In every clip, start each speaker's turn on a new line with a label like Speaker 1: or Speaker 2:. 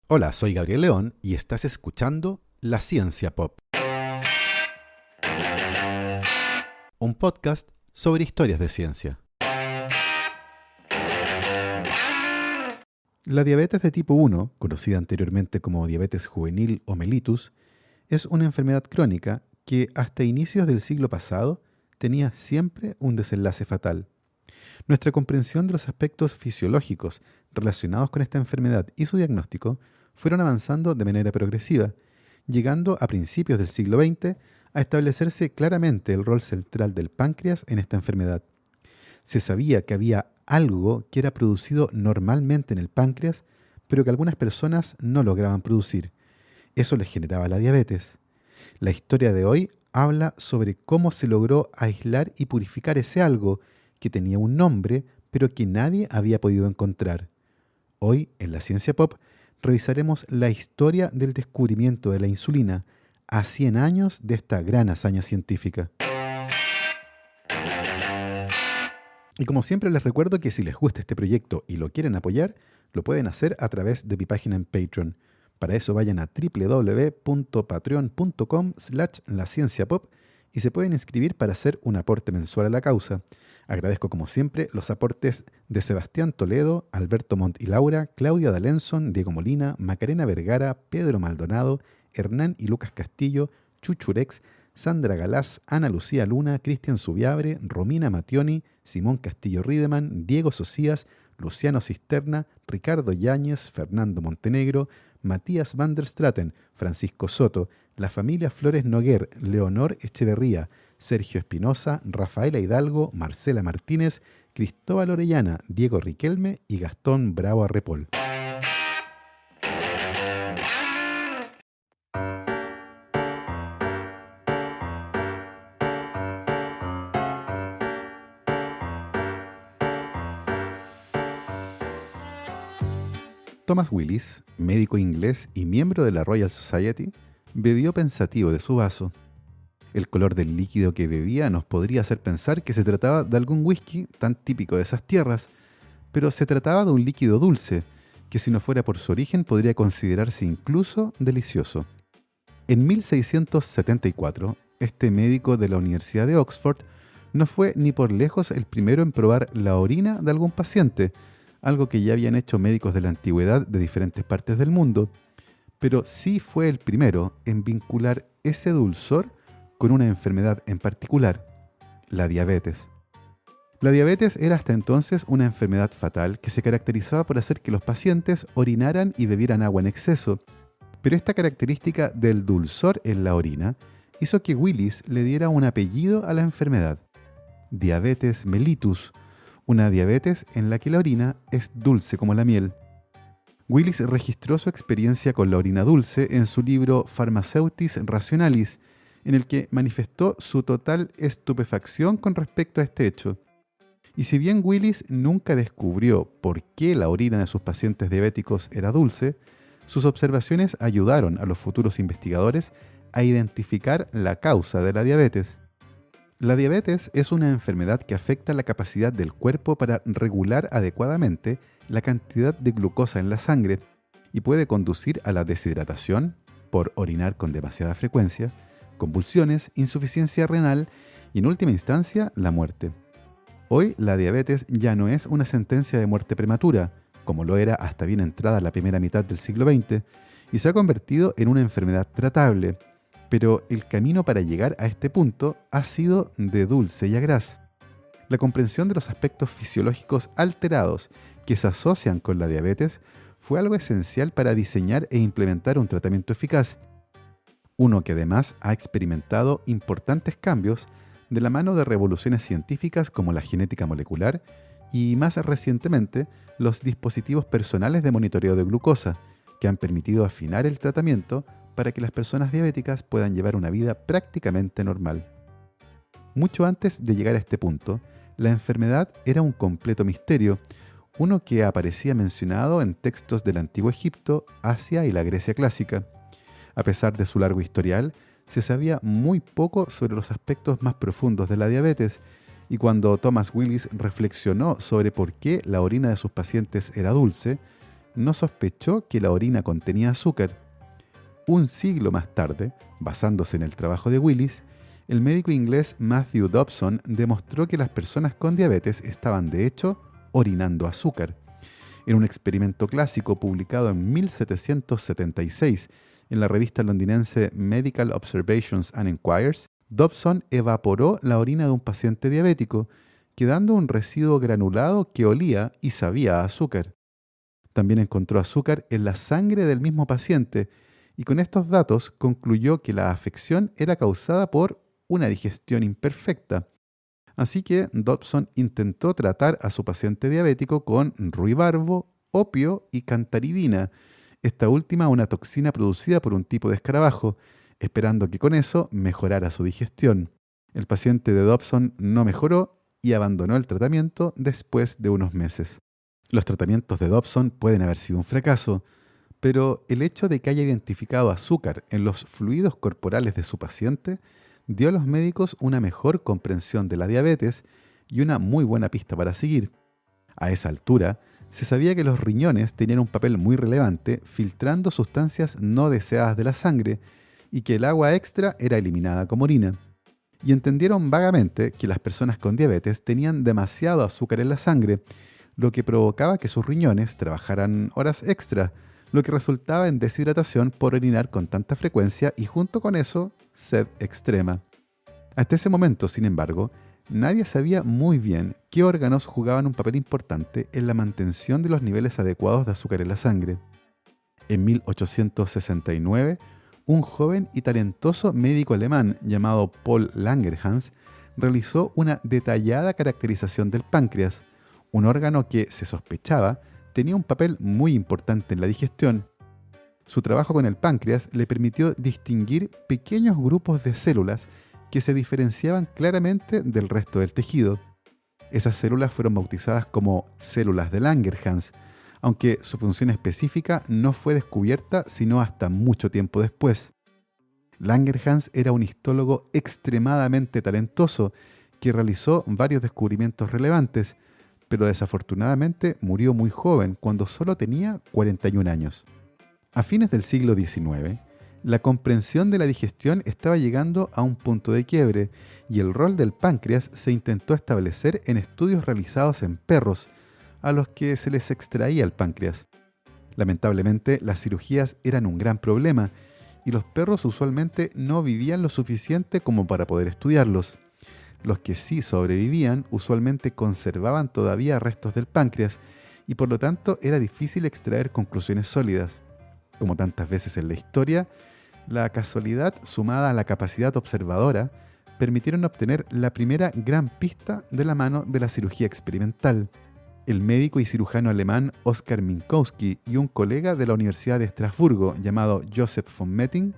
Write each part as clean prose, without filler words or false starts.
Speaker 1: Hola, soy Gabriel León y estás escuchando La Ciencia Pop, un podcast sobre historias de ciencia. La diabetes de tipo 1, conocida anteriormente como diabetes juvenil o mellitus, es una enfermedad crónica que hasta inicios del siglo pasado tenía siempre un desenlace fatal. Nuestra comprensión de los aspectos fisiológicos relacionados con esta enfermedad y su diagnóstico fueron avanzando de manera progresiva, llegando a principios del siglo XX a establecerse claramente el rol central del páncreas en esta enfermedad. Se sabía que había algo que era producido normalmente en el páncreas, pero que algunas personas no lograban producir. Eso les generaba la diabetes. La historia de hoy habla sobre cómo se logró aislar y purificar ese algo que tenía un nombre, pero que nadie había podido encontrar. Hoy, en la Ciencia Pop, revisaremos la historia del descubrimiento de la insulina a 100 años de esta gran hazaña científica. Y como siempre les recuerdo que si les gusta este proyecto y lo quieren apoyar, lo pueden hacer a través de mi página en Patreon. Para eso vayan a www.patreon.com/lacienciapop y se pueden inscribir para hacer un aporte mensual a la causa. Agradezco como siempre los aportes de Sebastián Toledo, Alberto Montt y Laura, Claudia D'Alenson, Diego Molina, Macarena Vergara, Pedro Maldonado, Hernán y Lucas Castillo, Chuchurex, Sandra Galás, Ana Lucía Luna, Cristian Subiabre, Romina Mationi, Simón Castillo Riedemann, Diego Socias, Luciano Cisterna, Ricardo Yáñez, Fernando Montenegro, Matías van der Straten, Francisco Soto, la familia Flores Noguer, Leonor Echeverría, Sergio Espinosa, Rafaela Hidalgo, Marcela Martínez, Cristóbal Orellana, Diego Riquelme y Gastón Bravo Arrepol. Thomas Willis, médico inglés y miembro de la Royal Society, bebió pensativo de su vaso. El color del líquido que bebía nos podría hacer pensar que se trataba de algún whisky tan típico de esas tierras, pero se trataba de un líquido dulce, que si no fuera por su origen podría considerarse incluso delicioso. En 1674, este médico de la Universidad de Oxford no fue ni por lejos el primero en probar la orina de algún paciente, algo que ya habían hecho médicos de la antigüedad de diferentes partes del mundo, pero sí fue el primero en vincular ese dulzor con una enfermedad en particular, la diabetes. La diabetes era hasta entonces una enfermedad fatal que se caracterizaba por hacer que los pacientes orinaran y bebieran agua en exceso, pero esta característica del dulzor en la orina hizo que Willis le diera un apellido a la enfermedad, diabetes mellitus, una diabetes en la que la orina es dulce como la miel. Willis registró su experiencia con la orina dulce en su libro Pharmaceutis Rationalis, en el que manifestó su total estupefacción con respecto a este hecho. Y si bien Willis nunca descubrió por qué la orina de sus pacientes diabéticos era dulce, sus observaciones ayudaron a los futuros investigadores a identificar la causa de la diabetes. La diabetes es una enfermedad que afecta la capacidad del cuerpo para regular adecuadamente la cantidad de glucosa en la sangre y puede conducir a la deshidratación por orinar con demasiada frecuencia, convulsiones, insuficiencia renal y en última instancia la muerte. Hoy la diabetes ya no es una sentencia de muerte prematura, como lo era hasta bien entrada la primera mitad del siglo XX, y se ha convertido en una enfermedad tratable, pero el camino para llegar a este punto ha sido de dulce y agraz. La comprensión de los aspectos fisiológicos alterados que se asocian con la diabetes fue algo esencial para diseñar e implementar un tratamiento eficaz, uno que además ha experimentado importantes cambios de la mano de revoluciones científicas como la genética molecular y más recientemente los dispositivos personales de monitoreo de glucosa, que han permitido afinar el tratamiento para que las personas diabéticas puedan llevar una vida prácticamente normal. Mucho antes de llegar a este punto, la enfermedad era un completo misterio, uno que aparecía mencionado en textos del Antiguo Egipto, Asia y la Grecia clásica. A pesar de su largo historial, se sabía muy poco sobre los aspectos más profundos de la diabetes, y cuando Thomas Willis reflexionó sobre por qué la orina de sus pacientes era dulce, no sospechó que la orina contenía azúcar. Un siglo más tarde, basándose en el trabajo de Willis, el médico inglés Matthew Dobson demostró que las personas con diabetes estaban de hecho orinando azúcar. En un experimento clásico publicado en 1776 en la revista londinense Medical Observations and Enquiries, Dobson evaporó la orina de un paciente diabético, quedando un residuo granulado que olía y sabía a azúcar. También encontró azúcar en la sangre del mismo paciente y con estos datos concluyó que la afección era causada por una digestión imperfecta. Así que Dobson intentó tratar a su paciente diabético con ruibarbo, opio y cantaridina, esta última una toxina producida por un tipo de escarabajo, esperando que con eso mejorara su digestión. El paciente de Dobson no mejoró y abandonó el tratamiento después de unos meses. Los tratamientos de Dobson pueden haber sido un fracaso, pero el hecho de que haya identificado azúcar en los fluidos corporales de su paciente dio a los médicos una mejor comprensión de la diabetes y una muy buena pista para seguir. A esa altura, se sabía que los riñones tenían un papel muy relevante filtrando sustancias no deseadas de la sangre y que el agua extra era eliminada como orina. Y entendieron vagamente que las personas con diabetes tenían demasiado azúcar en la sangre, lo que provocaba que sus riñones trabajaran horas extra, lo que resultaba en deshidratación por orinar con tanta frecuencia y junto con eso, sed extrema. Hasta ese momento, sin embargo, nadie sabía muy bien qué órganos jugaban un papel importante en la mantención de los niveles adecuados de azúcar en la sangre. En 1869, un joven y talentoso médico alemán llamado Paul Langerhans realizó una detallada caracterización del páncreas, un órgano que, se sospechaba, tenía un papel muy importante en la digestión. Su trabajo con el páncreas le permitió distinguir pequeños grupos de células que se diferenciaban claramente del resto del tejido. Esas células fueron bautizadas como células de Langerhans, aunque su función específica no fue descubierta sino hasta mucho tiempo después. Langerhans era un histólogo extremadamente talentoso que realizó varios descubrimientos relevantes, pero desafortunadamente murió muy joven, cuando solo tenía 41 años. A fines del siglo XIX, la comprensión de la digestión estaba llegando a un punto de quiebre y el rol del páncreas se intentó establecer en estudios realizados en perros, a los que se les extraía el páncreas. Lamentablemente, las cirugías eran un gran problema y los perros usualmente no vivían lo suficiente como para poder estudiarlos. Los que sí sobrevivían usualmente conservaban todavía restos del páncreas y por lo tanto era difícil extraer conclusiones sólidas. Como tantas veces en la historia, la casualidad sumada a la capacidad observadora permitieron obtener la primera gran pista de la mano de la cirugía experimental. El médico y cirujano alemán Oskar Minkowski y un colega de la Universidad de Estrasburgo llamado Joseph von Metting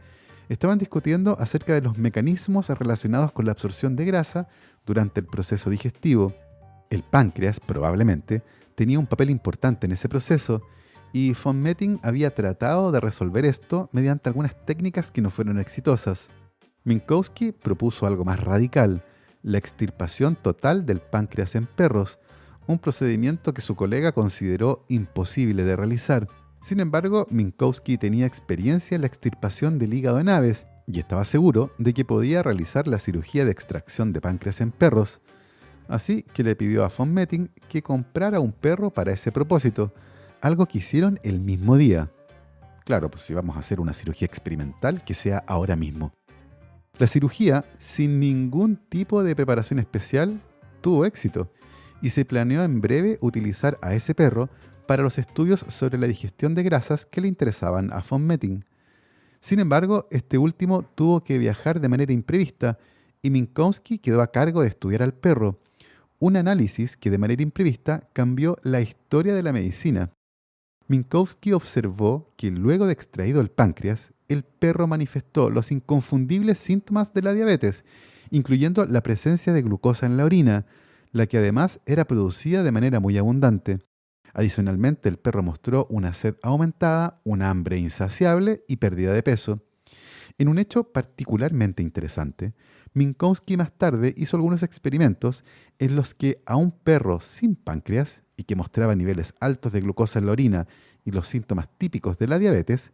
Speaker 1: estaban discutiendo acerca de los mecanismos relacionados con la absorción de grasa durante el proceso digestivo. El páncreas, probablemente, tenía un papel importante en ese proceso, y von Metting había tratado de resolver esto mediante algunas técnicas que no fueron exitosas. Minkowski propuso algo más radical, la extirpación total del páncreas en perros, un procedimiento que su colega consideró imposible de realizar. Sin embargo, Minkowski tenía experiencia en la extirpación del hígado en aves y estaba seguro de que podía realizar la cirugía de extracción de páncreas en perros. Así que le pidió a von Metting que comprara un perro para ese propósito, algo que hicieron el mismo día. Claro, pues si vamos a hacer una cirugía experimental, que sea ahora mismo. La cirugía, sin ningún tipo de preparación especial, tuvo éxito y se planeó en breve utilizar a ese perro para los estudios sobre la digestión de grasas que le interesaban a von Metting. Sin embargo, este último tuvo que viajar de manera imprevista y Minkowski quedó a cargo de estudiar al perro, un análisis que de manera imprevista cambió la historia de la medicina. Minkowski observó que luego de extraído el páncreas, el perro manifestó los inconfundibles síntomas de la diabetes, incluyendo la presencia de glucosa en la orina, la que además era producida de manera muy abundante. Adicionalmente, el perro mostró una sed aumentada, una hambre insaciable y pérdida de peso. En un hecho particularmente interesante, Minkowski más tarde hizo algunos experimentos en los que a un perro sin páncreas y que mostraba niveles altos de glucosa en la orina y los síntomas típicos de la diabetes,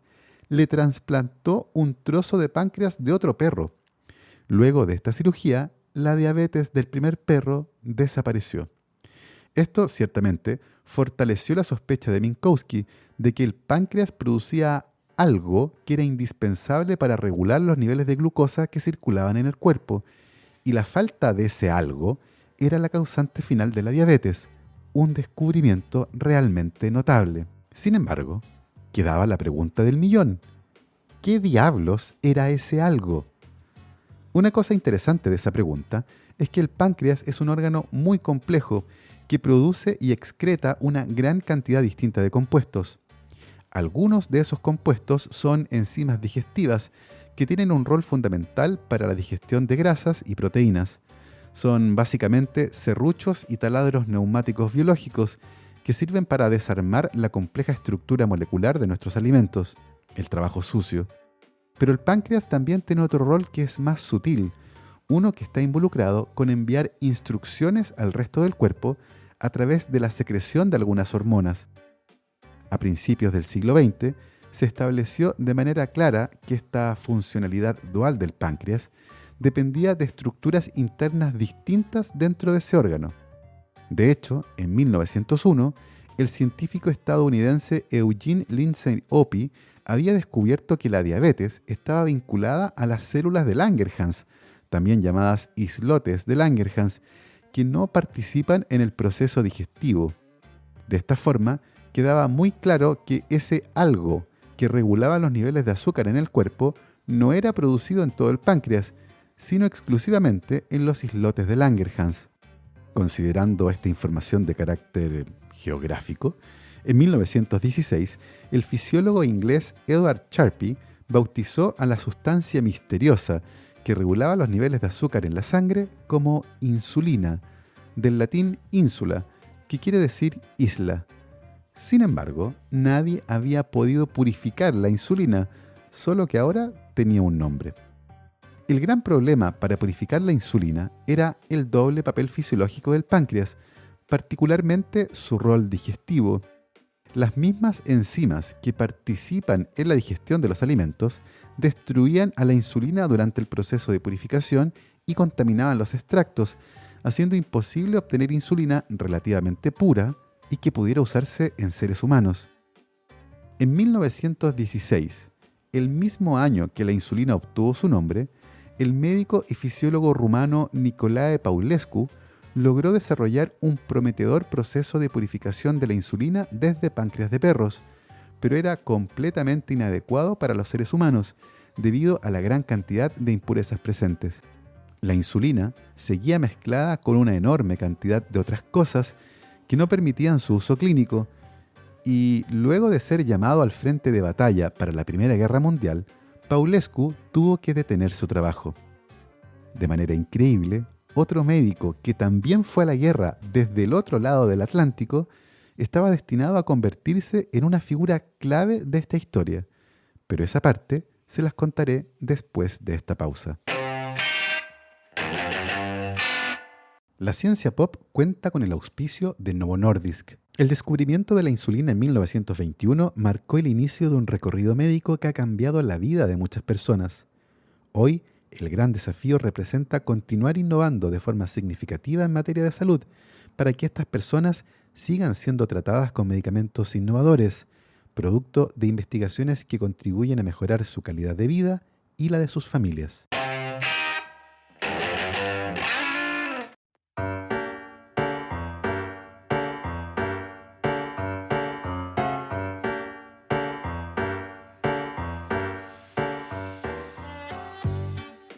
Speaker 1: le trasplantó un trozo de páncreas de otro perro. Luego de esta cirugía, la diabetes del primer perro desapareció. Esto, ciertamente, fortaleció la sospecha de Minkowski de que el páncreas producía algo que era indispensable para regular los niveles de glucosa que circulaban en el cuerpo, y la falta de ese algo era la causante final de la diabetes, un descubrimiento realmente notable. Sin embargo, quedaba la pregunta del millón. ¿Qué diablos era ese algo? Una cosa interesante de esa pregunta es que el páncreas es un órgano muy complejo que produce y excreta una gran cantidad distinta de compuestos. Algunos de esos compuestos son enzimas digestivas que tienen un rol fundamental para la digestión de grasas y proteínas. Son básicamente serruchos y taladros neumáticos biológicos que sirven para desarmar la compleja estructura molecular de nuestros alimentos, el trabajo sucio. Pero el páncreas también tiene otro rol que es más sutil, uno que está involucrado con enviar instrucciones al resto del cuerpo a través de la secreción de algunas hormonas. A principios del siglo XX, se estableció de manera clara que esta funcionalidad dual del páncreas dependía de estructuras internas distintas dentro de ese órgano. De hecho, en 1901, el científico estadounidense Eugene Lindsay Opie había descubierto que la diabetes estaba vinculada a las células de Langerhans, también llamadas islotes de Langerhans, que no participan en el proceso digestivo. De esta forma, quedaba muy claro que ese algo que regulaba los niveles de azúcar en el cuerpo no era producido en todo el páncreas, sino exclusivamente en los islotes de Langerhans. Considerando esta información de carácter geográfico, en 1916, el fisiólogo inglés Edward Charpy bautizó a la sustancia misteriosa que regulaba los niveles de azúcar en la sangre como insulina, del latín insula, que quiere decir isla. Sin embargo, nadie había podido purificar la insulina, solo que ahora tenía un nombre. El gran problema para purificar la insulina era el doble papel fisiológico del páncreas, particularmente su rol digestivo. Las mismas enzimas que participan en la digestión de los alimentos destruían a la insulina durante el proceso de purificación y contaminaban los extractos, haciendo imposible obtener insulina relativamente pura y que pudiera usarse en seres humanos. En 1916, el mismo año que la insulina obtuvo su nombre, el médico y fisiólogo rumano Nicolae Paulescu logró desarrollar un prometedor proceso de purificación de la insulina desde páncreas de perros, pero era completamente inadecuado para los seres humanos debido a la gran cantidad de impurezas presentes. La insulina seguía mezclada con una enorme cantidad de otras cosas que no permitían su uso clínico, y luego de ser llamado al frente de batalla para la Primera Guerra Mundial, Paulescu tuvo que detener su trabajo. De manera increíble, otro médico que también fue a la guerra desde el otro lado del Atlántico estaba destinado a convertirse en una figura clave de esta historia, pero esa parte se las contaré después de esta pausa. La ciencia pop cuenta con el auspicio de Novo Nordisk. El descubrimiento de la insulina en 1921 marcó el inicio de un recorrido médico que ha cambiado la vida de muchas personas. Hoy, el gran desafío representa continuar innovando de forma significativa en materia de salud para que estas personas sigan siendo tratadas con medicamentos innovadores, producto de investigaciones que contribuyen a mejorar su calidad de vida y la de sus familias.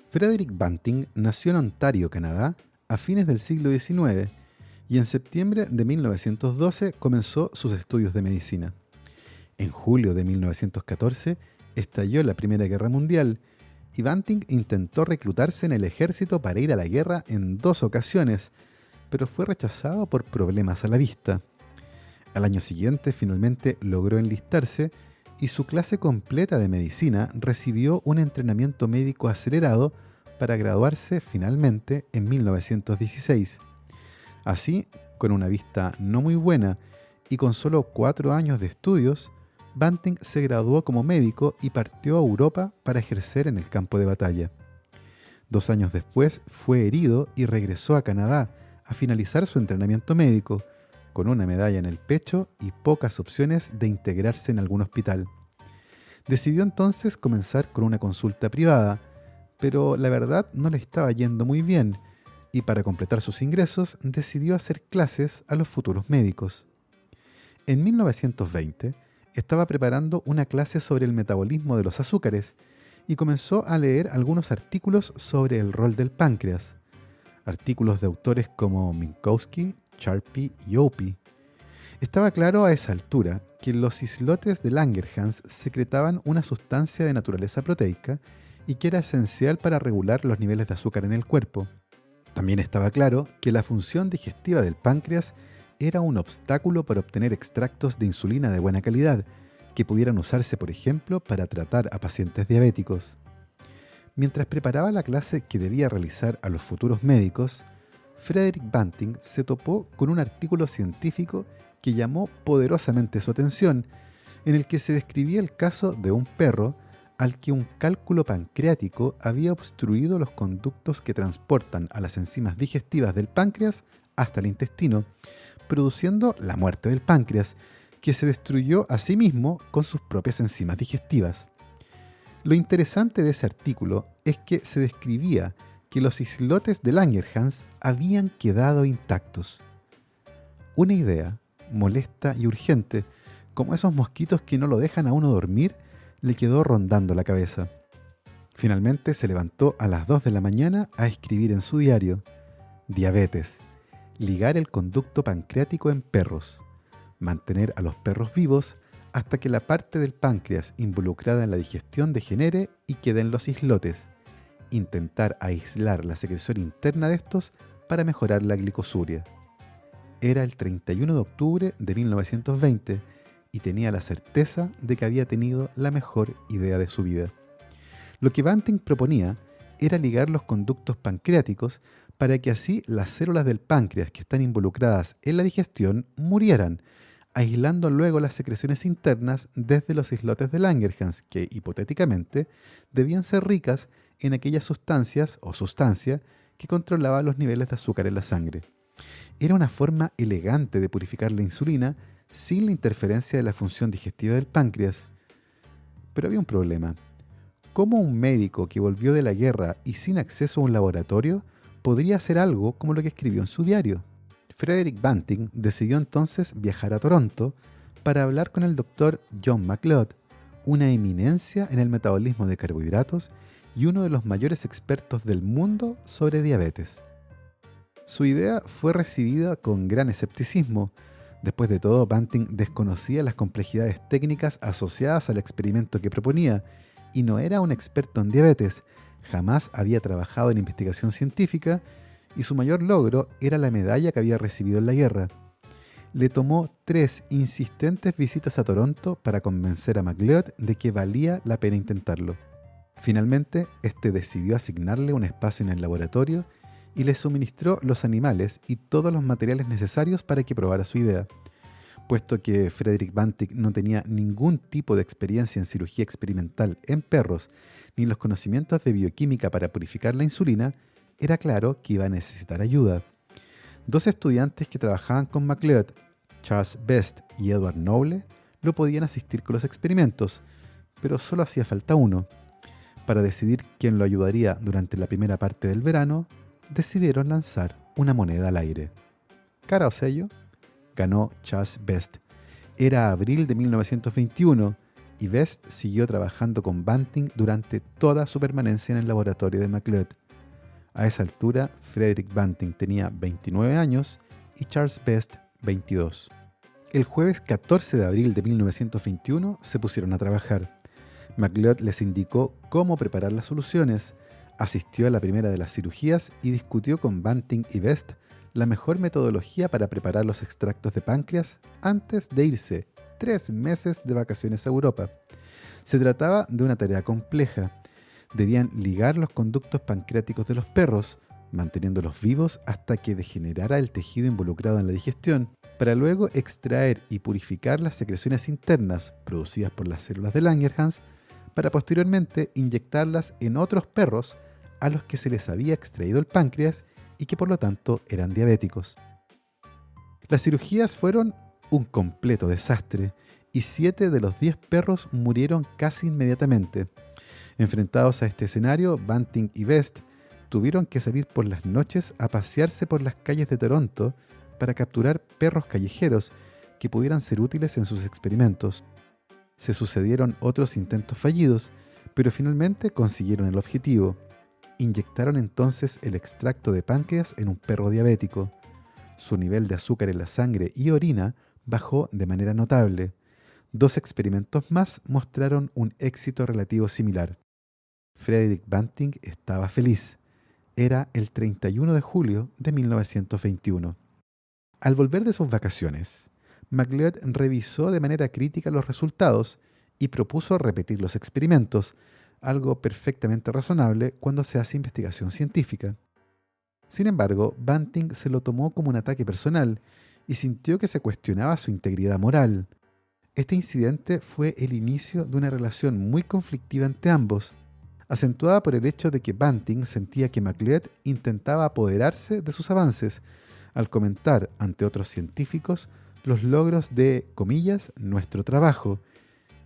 Speaker 1: Frederick Banting nació en Ontario, Canadá, a fines del siglo XIX y en septiembre de 1912 comenzó sus estudios de medicina. En julio de 1914 estalló la Primera Guerra Mundial y Banting intentó reclutarse en el ejército para ir a la guerra en 2 ocasiones, pero fue rechazado por problemas a la vista. Al año siguiente finalmente logró enlistarse y su clase completa de medicina recibió un entrenamiento médico acelerado para graduarse finalmente en 1916. Así, con una vista no muy buena y con solo 4 años de estudios, Banting se graduó como médico y partió a Europa para ejercer en el campo de batalla. 2 años después fue herido y regresó a Canadá a finalizar su entrenamiento médico, con una medalla en el pecho y pocas opciones de integrarse en algún hospital. Decidió entonces comenzar con una consulta privada, pero la verdad no le estaba yendo muy bien, y para completar sus ingresos decidió hacer clases a los futuros médicos. En 1920 estaba preparando una clase sobre el metabolismo de los azúcares y comenzó a leer algunos artículos sobre el rol del páncreas, artículos de autores como Minkowski, Charpy y Opie. Estaba claro a esa altura que en los islotes de Langerhans secretaban una sustancia de naturaleza proteica y que era esencial para regular los niveles de azúcar en el cuerpo. También estaba claro que la función digestiva del páncreas era un obstáculo para obtener extractos de insulina de buena calidad, que pudieran usarse, por ejemplo, para tratar a pacientes diabéticos. Mientras preparaba la clase que debía realizar a los futuros médicos, Frederick Banting se topó con un artículo científico que llamó poderosamente su atención, en el que se describía el caso de un perro al que un cálculo pancreático había obstruido los conductos que transportan a las enzimas digestivas del páncreas hasta el intestino, produciendo la muerte del páncreas, que se destruyó a sí mismo con sus propias enzimas digestivas. Lo interesante de ese artículo es que se describía que los islotes de Langerhans habían quedado intactos. Una idea molesta y urgente, como esos mosquitos que no lo dejan a uno dormir, le quedó rondando la cabeza. Finalmente se levantó a las 2 de la mañana a escribir en su diario: diabetes, ligar el conducto pancreático en perros, mantener a los perros vivos hasta que la parte del páncreas involucrada en la digestión degenere y quede en los islotes, intentar aislar la secreción interna de estos para mejorar la glicosuria. Era el 31 de octubre de 1920 y tenía la certeza de que había tenido la mejor idea de su vida. Lo que Banting proponía era ligar los conductos pancreáticos para que así las células del páncreas que están involucradas en la digestión murieran, aislando luego las secreciones internas desde los islotes de Langerhans, que hipotéticamente debían ser ricas en aquellas sustancias o sustancia que controlaba los niveles de azúcar en la sangre. Era una forma elegante de purificar la insulina sin la interferencia de la función digestiva del páncreas. Pero había un problema. ¿Cómo un médico que volvió de la guerra y sin acceso a un laboratorio podría hacer algo como lo que escribió en su diario? Frederick Banting decidió entonces viajar a Toronto para hablar con el doctor John McLeod, una eminencia en el metabolismo de carbohidratos y uno de los mayores expertos del mundo sobre diabetes. Su idea fue recibida con gran escepticismo. Después de todo, Banting desconocía las complejidades técnicas asociadas al experimento que proponía y no era un experto en diabetes, jamás había trabajado en investigación científica y su mayor logro era la medalla que había recibido en la guerra. Le tomó 3 insistentes visitas a Toronto para convencer a McLeod de que valía la pena intentarlo. Finalmente, este decidió asignarle un espacio en el laboratorio y le suministró los animales y todos los materiales necesarios para que probara su idea. Puesto que Frederick Banting no tenía ningún tipo de experiencia en cirugía experimental en perros, ni los conocimientos de bioquímica para purificar la insulina, era claro que iba a necesitar ayuda. 2 estudiantes que trabajaban con McLeod, Charles Best y Edward Noble, lo podían asistir con los experimentos, pero solo hacía falta uno. Para decidir quién lo ayudaría durante la primera parte del verano, decidieron lanzar una moneda al aire. Cara o sello, ganó Charles Best. Era abril de 1921 y Best siguió trabajando con Banting durante toda su permanencia en el laboratorio de McLeod. A esa altura, Frederick Banting tenía 29 años y Charles Best 22. El jueves 14 de abril de 1921 se pusieron a trabajar. McLeod les indicó cómo preparar las soluciones, asistió a la primera de las cirugías y discutió con Banting y Best la mejor metodología para preparar los extractos de páncreas antes de irse 3 meses de vacaciones a Europa. Se trataba de una tarea compleja. Debían ligar los conductos pancreáticos de los perros, manteniéndolos vivos hasta que degenerara el tejido involucrado en la digestión, para luego extraer y purificar las secreciones internas producidas por las células de Langerhans para posteriormente inyectarlas en otros perros a los que se les había extraído el páncreas y que por lo tanto eran diabéticos. Las cirugías fueron un completo desastre y 7 de los 10 perros murieron casi inmediatamente. Enfrentados a este escenario, Banting y Best tuvieron que salir por las noches a pasearse por las calles de Toronto para capturar perros callejeros que pudieran ser útiles en sus experimentos. Se sucedieron otros intentos fallidos, pero finalmente consiguieron el objetivo. Inyectaron entonces el extracto de páncreas en un perro diabético. Su nivel de azúcar en la sangre y orina bajó de manera notable. 2 experimentos más mostraron un éxito relativo similar. Frederick Banting estaba feliz. Era el 31 de julio de 1921. Al volver de sus vacaciones, MacLeod revisó de manera crítica los resultados y propuso repetir los experimentos, algo perfectamente razonable cuando se hace investigación científica. Sin embargo, Banting se lo tomó como un ataque personal y sintió que se cuestionaba su integridad moral. Este incidente fue el inicio de una relación muy conflictiva entre ambos, acentuada por el hecho de que Banting sentía que MacLeod intentaba apoderarse de sus avances al comentar ante otros científicos los logros de, comillas, nuestro trabajo,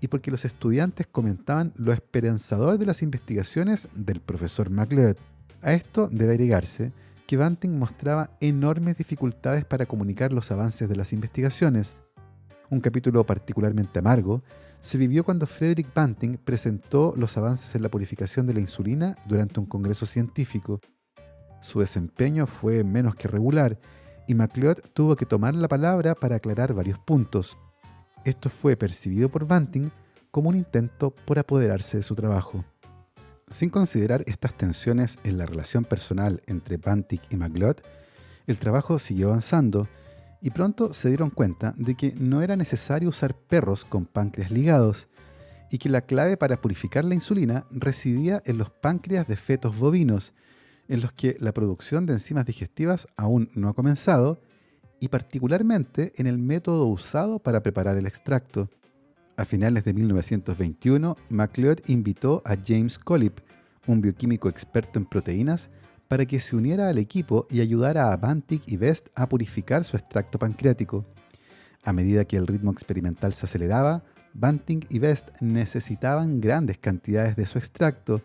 Speaker 1: y porque los estudiantes comentaban lo esperanzador de las investigaciones del profesor MacLeod. A esto debe agregarse que Banting mostraba enormes dificultades para comunicar los avances de las investigaciones. Un capítulo particularmente amargo se vivió cuando Frederick Banting presentó los avances en la purificación de la insulina durante un congreso científico. Su desempeño fue menos que regular y MacLeod tuvo que tomar la palabra para aclarar varios puntos. Esto fue percibido por Banting como un intento por apoderarse de su trabajo. Sin considerar estas tensiones en la relación personal entre Banting y MacLeod, el trabajo siguió avanzando y pronto se dieron cuenta de que no era necesario usar perros con páncreas ligados y que la clave para purificar la insulina residía en los páncreas de fetos bovinos, en los que la producción de enzimas digestivas aún no ha comenzado, y particularmente en el método usado para preparar el extracto. A finales de 1921, MacLeod invitó a James Collip, un bioquímico experto en proteínas, para que se uniera al equipo y ayudara a Banting y Best a purificar su extracto pancreático. A medida que el ritmo experimental se aceleraba, Banting y Best necesitaban grandes cantidades de su extracto,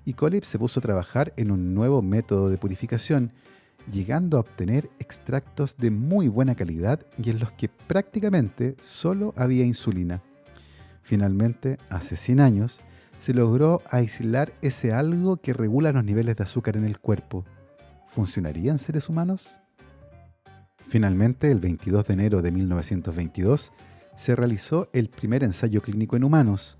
Speaker 1: y Collip se puso a trabajar en un nuevo método de purificación, llegando a obtener extractos de muy buena calidad y en los que prácticamente solo había insulina. Finalmente, hace 100 años, se logró aislar ese algo que regula los niveles de azúcar en el cuerpo. ¿Funcionaría en seres humanos? Finalmente, el 22 de enero de 1922, se realizó el primer ensayo clínico en humanos,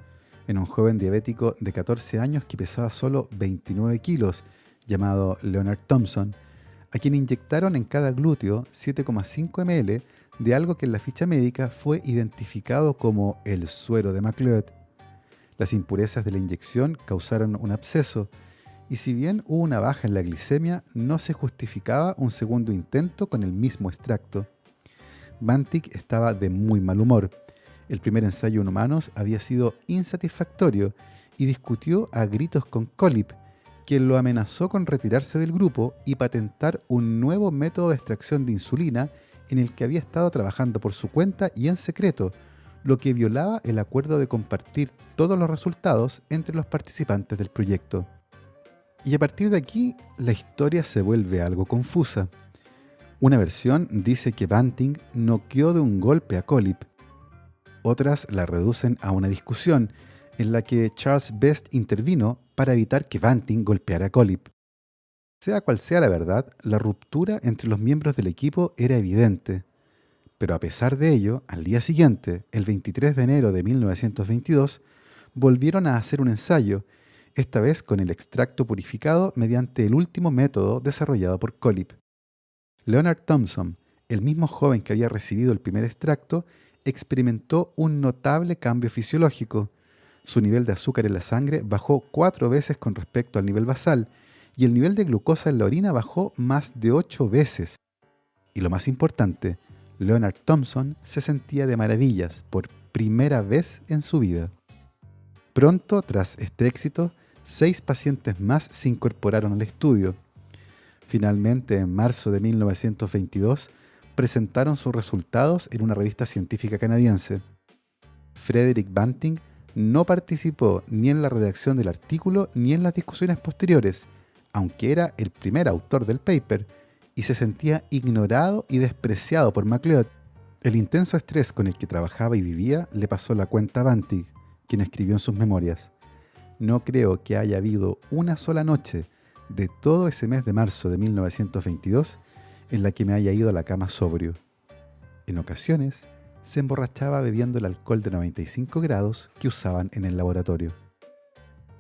Speaker 1: en un joven diabético de 14 años que pesaba solo 29 kilos, llamado Leonard Thompson, a quien inyectaron en cada glúteo 7,5 ml de algo que en la ficha médica fue identificado como el suero de MacLeod. Las impurezas de la inyección causaron un absceso, y si bien hubo una baja en la glicemia, no se justificaba un segundo intento con el mismo extracto. Banting estaba de muy mal humor. El primer ensayo en humanos había sido insatisfactorio y discutió a gritos con Collip, quien lo amenazó con retirarse del grupo y patentar un nuevo método de extracción de insulina en el que había estado trabajando por su cuenta y en secreto, lo que violaba el acuerdo de compartir todos los resultados entre los participantes del proyecto. Y a partir de aquí, la historia se vuelve algo confusa. Una versión dice que Banting noqueó de un golpe a Collip. Otras la reducen a una discusión en la que Charles Best intervino para evitar que Banting golpeara a Collip. Sea cual sea la verdad, la ruptura entre los miembros del equipo era evidente. Pero a pesar de ello, al día siguiente, el 23 de enero de 1922, volvieron a hacer un ensayo, esta vez con el extracto purificado mediante el último método desarrollado por Collip. Leonard Thompson, el mismo joven que había recibido el primer extracto, experimentó un notable cambio fisiológico. Su nivel de azúcar en la sangre bajó 4 veces con respecto al nivel basal, y el nivel de glucosa en la orina bajó más de 8 veces. Y lo más importante, Leonard Thompson se sentía de maravillas por primera vez en su vida. Pronto, tras este éxito, 6 pacientes más se incorporaron al estudio. Finalmente, en marzo de 1922, presentaron sus resultados en una revista científica canadiense. Frederick Banting no participó ni en la redacción del artículo ni en las discusiones posteriores, aunque era el primer autor del paper, y se sentía ignorado y despreciado por MacLeod. El intenso estrés con el que trabajaba y vivía le pasó la cuenta a Banting, quien escribió en sus memorias: "No creo que haya habido una sola noche de todo ese mes de marzo de 1922 en la que me haya ido a la cama sobrio. En ocasiones se emborrachaba bebiendo el alcohol de 95 grados que usaban en el laboratorio".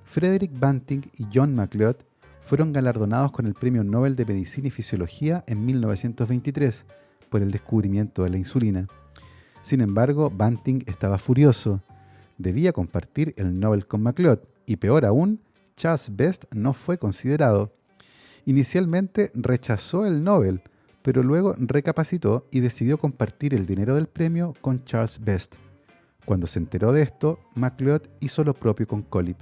Speaker 1: Frederick Banting y John MacLeod fueron galardonados con el Premio Nobel de Medicina y Fisiología en 1923 por el descubrimiento de la insulina. Sin embargo, Banting estaba furioso. Debía compartir el Nobel con MacLeod, y peor aún, Charles Best no fue considerado. Inicialmente rechazó el Nobel, pero luego recapacitó y decidió compartir el dinero del premio con Charles Best. Cuando se enteró de esto, MacLeod hizo lo propio con Collip.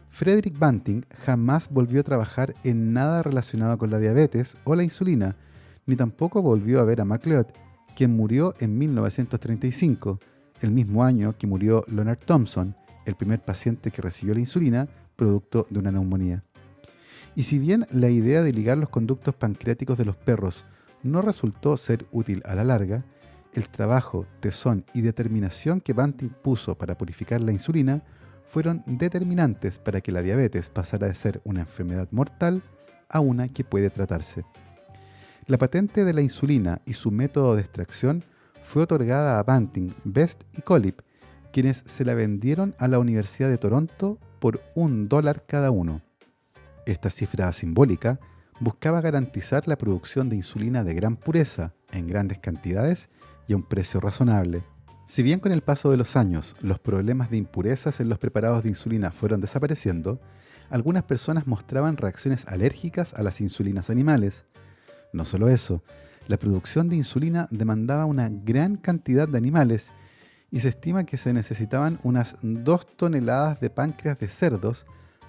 Speaker 1: Frederick Banting jamás volvió a trabajar en nada relacionado con la diabetes o la insulina, ni tampoco volvió a ver a MacLeod, quien murió en 1935, el mismo año que murió Leonard Thompson, el primer paciente que recibió la insulina producto de una neumonía. Y si bien la idea de ligar los conductos pancreáticos de los perros no resultó ser útil a la larga, el trabajo, tesón y determinación que Banting puso para purificar la insulina fueron determinantes para que la diabetes pasara de ser una enfermedad mortal a una que puede tratarse. La patente de la insulina y su método de extracción fue otorgada a Banting, Best y Collip, quienes se la vendieron a la Universidad de Toronto por $1 cada uno. Esta cifra simbólica buscaba garantizar la producción de insulina de gran pureza, en grandes cantidades y a un precio razonable. Si bien con el paso de los años los problemas de impurezas en los preparados de insulina fueron desapareciendo, algunas personas mostraban reacciones alérgicas a las insulinas animales. No solo eso, la producción de insulina demandaba una gran cantidad de animales y se estima que se necesitaban unas 2 toneladas de páncreas de cerdos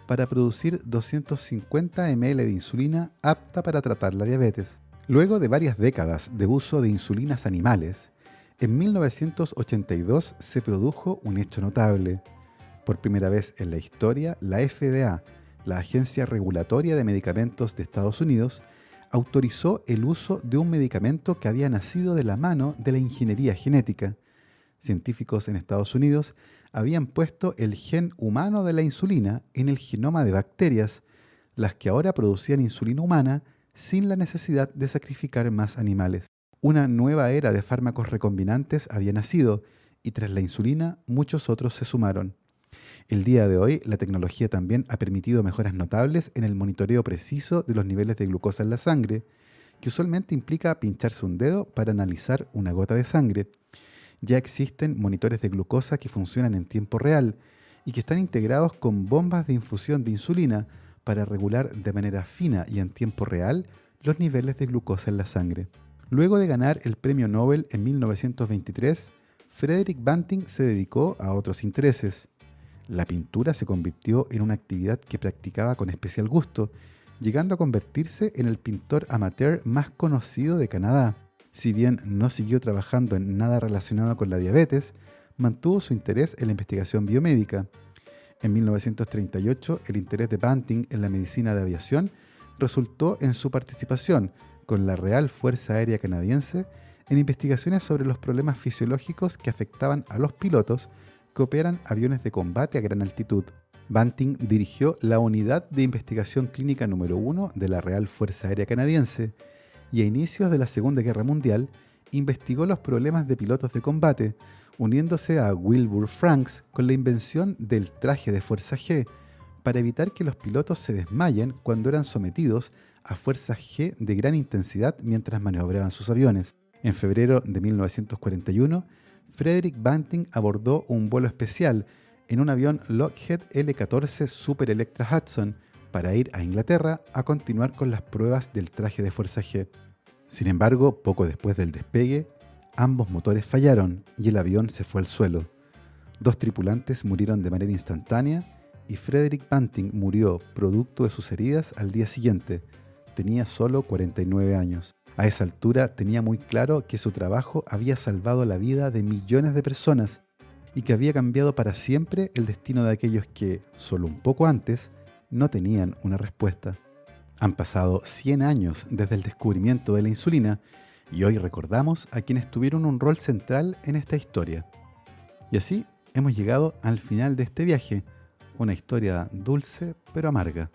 Speaker 1: para producir 250 ml de insulina apta para tratar la diabetes. Luego de varias décadas de uso de insulinas animales, en 1982 se produjo un hecho notable. Por primera vez en la historia, la FDA, la Agencia Regulatoria de Medicamentos de Estados Unidos, autorizó el uso de un medicamento que había nacido de la mano de la ingeniería genética. Científicos en Estados Unidos habían puesto el gen humano de la insulina en el genoma de bacterias, las que ahora producían insulina humana sin la necesidad de sacrificar más animales. Una nueva era de fármacos recombinantes había nacido y tras la insulina muchos otros se sumaron. El día de hoy, la tecnología también ha permitido mejoras notables en el monitoreo preciso de los niveles de glucosa en la sangre, que usualmente implica pincharse un dedo para analizar una gota de sangre. Ya existen monitores de glucosa que funcionan en tiempo real y que están integrados con bombas de infusión de insulina para regular de manera fina y en tiempo real los niveles de glucosa en la sangre. Luego de ganar el premio Nobel en 1923, Frederick Banting se dedicó a otros intereses. La pintura se convirtió en una actividad que practicaba con especial gusto, llegando a convertirse en el pintor amateur más conocido de Canadá. Si bien no siguió trabajando en nada relacionado con la diabetes, mantuvo su interés en la investigación biomédica. En 1938, el interés de Banting en la medicina de aviación resultó en su participación con la Real Fuerza Aérea Canadiense en investigaciones sobre los problemas fisiológicos que afectaban a los pilotos que operan aviones de combate a gran altitud. Banting dirigió la Unidad de Investigación Clínica número 1 de la Real Fuerza Aérea Canadiense y a inicios de la Segunda Guerra Mundial investigó los problemas de pilotos de combate, uniéndose a Wilbur Franks con la invención del traje de fuerza G para evitar que los pilotos se desmayen cuando eran sometidos a fuerzas G de gran intensidad mientras maniobraban sus aviones. En febrero de 1941, Frederick Banting abordó un vuelo especial en un avión Lockheed L-14 Super Electra Hudson para ir a Inglaterra a continuar con las pruebas del traje de fuerza G. Sin embargo, poco después del despegue, Ambos motores fallaron y el avión se fue al suelo. 2 tripulantes murieron de manera instantánea y Frederick Banting murió producto de sus heridas al día siguiente. Tenía solo 49 años. A esa altura tenía muy claro que su trabajo había salvado la vida de millones de personas y que había cambiado para siempre el destino de aquellos que, solo un poco antes, no tenían una respuesta. Han pasado 100 años desde el descubrimiento de la insulina y hoy recordamos a quienes tuvieron un rol central en esta historia. Y así hemos llegado al final de este viaje, una historia dulce pero amarga.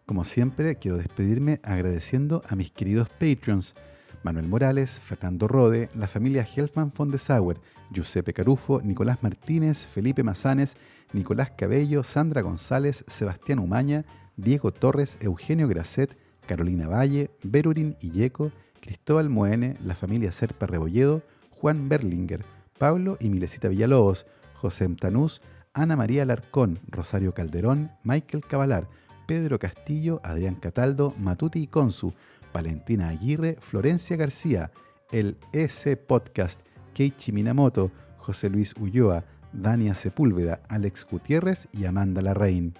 Speaker 1: Como siempre, quiero despedirme agradeciendo a mis queridos Patreons, Manuel Morales, Fernando Rode, la familia Helfman von de Sauer, Giuseppe Carufo, Nicolás Martínez, Felipe Mazanes, Nicolás Cabello, Sandra González, Sebastián Umaña, Diego Torres, Eugenio Gracet, Carolina Valle, Berurin Illeco, Cristóbal Moene, la familia Serpa Rebolledo, Juan Berlinger, Pablo y Milesita Villalobos, José Mtanús, Ana María Alarcón, Rosario Calderón, Michael Cavalar, Pedro Castillo, Adrián Cataldo, Matuti y Consu, Valentina Aguirre, Florencia García, el EC Podcast, Keiichi Minamoto, José Luis Ulloa, Dania Sepúlveda, Alex Gutiérrez y Amanda Larraín.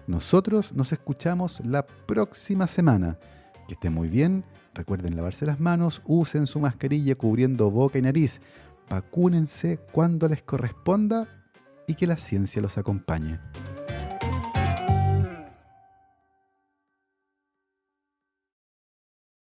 Speaker 1: Nosotros nos escuchamos la próxima semana. Que estén muy bien, recuerden lavarse las manos, usen su mascarilla cubriendo boca y nariz, vacúnense cuando les corresponda y que la ciencia los acompañe.